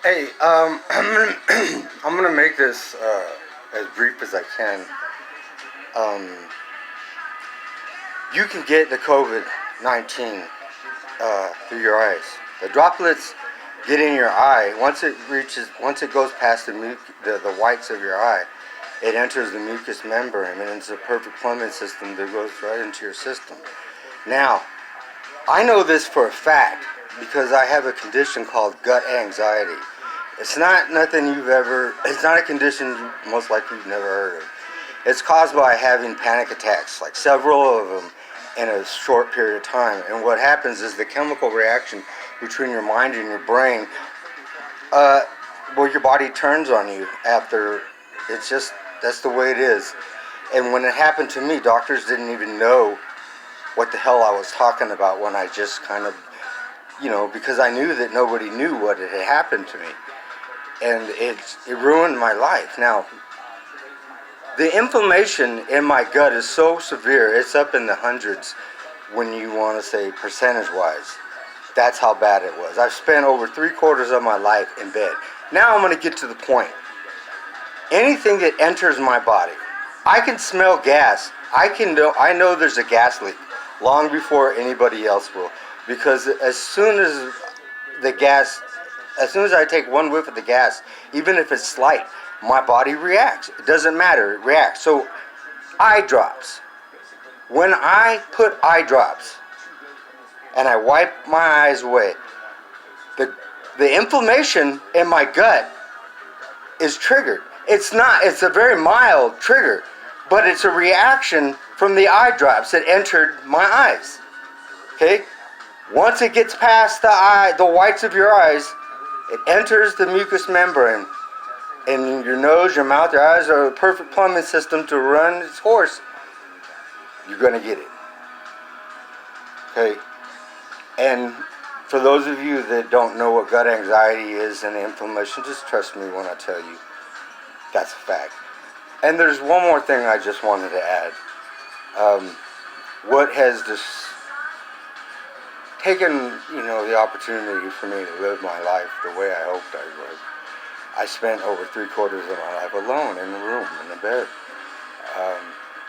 Hey, I'm gonna make this as brief as I can. Um, you can get the COVID-19 through your eyes. The droplets get in your eye. Once it goes past the whites of your eye, it enters the mucous membrane, and it's a perfect plumbing system that goes right into your system. Now, I know this for a fact because I have a condition called gut anxiety. It's not it's not a condition you most likely you've never heard of. It's caused by having panic attacks, like several of them in a short period of time. And what happens is the chemical reaction between your mind and your brain, uh, your body turns on you after. That's the way it is. And when it happened to me, doctors didn't even know what the hell I was talking about when I just kind of, because I knew that nobody knew what had happened to me. And it ruined my life. Now, the inflammation in my gut is so severe, it's up in the hundreds when you want to say percentage-wise. That's how bad it was. I've spent over 3/4 of my life in bed. Now I'm going to get to the point. Anything that enters my body, I can smell gas. I know there's a gas leak long before anybody else will, because as soon as I take one whiff of the gas, even if it's slight, my body reacts. It doesn't matter, it reacts. So, eye drops. When I put eye drops and I wipe my eyes away, the inflammation in my gut is triggered. It's a very mild trigger, but it's a reaction from the eye drops that entered my eyes. Okay? Once it gets past the whites of your eyes, it enters the mucous membrane. And your nose, your mouth, your eyes are a perfect plumbing system to run its course. You're going to get it. Okay? And for those of you that don't know what gut anxiety is and inflammation, just trust me when I tell you. That's a fact. And there's one more thing I just wanted to add. What has this taken, the opportunity for me to live my life the way I hoped I would. I spent over 3/4 of my life alone in a room, in a bed.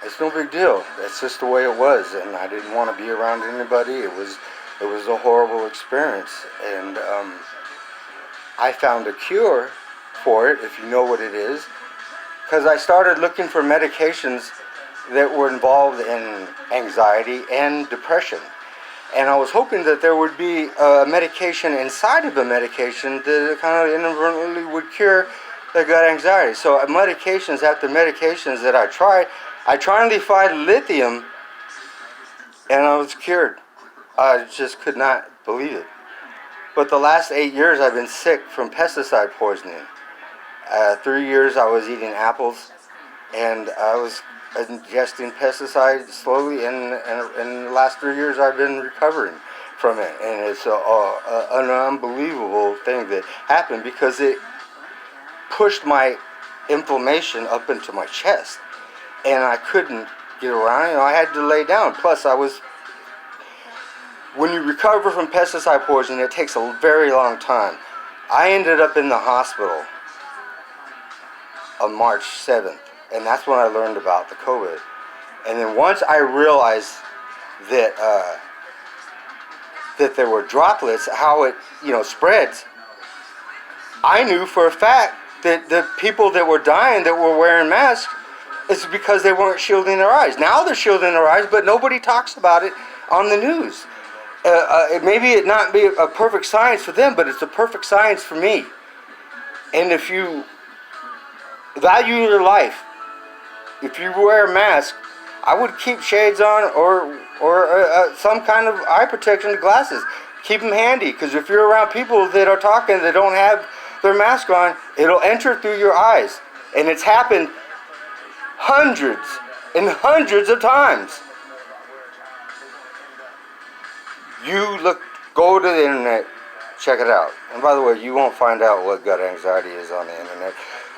It's no big deal. That's just the way it was, and I didn't want to be around anybody. It was a horrible experience, and I found a cure for it, if you know what it is, because I started looking for medications that were involved in anxiety and depression. And I was hoping that there would be a medication inside of a medication that kind of inadvertently would cure the gut anxiety. So medications after medications that I tried lithium, and I was cured. I just could not believe it. But the last 8 years I've been sick from pesticide poisoning. 3 years I was eating apples, and I was ingesting pesticides slowly, and in the last 3 years I've been recovering from it, and it's an unbelievable thing that happened because it pushed my inflammation up into my chest, and I couldn't get around. I had to lay down. Plus, when you recover from pesticide poisoning, it takes a very long time. I ended up in the hospital on March 7th. And that's when I learned about the COVID. And then once I realized that that there were droplets, how it spreads, I knew for a fact that the people that were dying that were wearing masks, it's because they weren't shielding their eyes. Now they're shielding their eyes, but nobody talks about it on the news. Maybe it not be a perfect science for them, but it's a perfect science for me. And if you value your life, if you wear a mask, I would keep shades on or some kind of eye protection glasses. Keep them handy, because if you're around people that are talking that don't have their mask on, it'll enter through your eyes. And it's happened hundreds and hundreds of times. Go to the internet, check it out. And by the way, you won't find out what gut anxiety is on the internet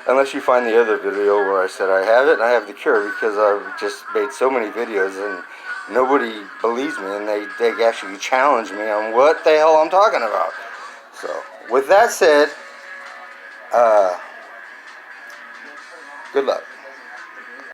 unless you find the other video where I said I have it and I have the cure, because I've just made so many videos and nobody believes me, and they actually challenge me on what the hell I'm talking about. So, with that said, Good luck.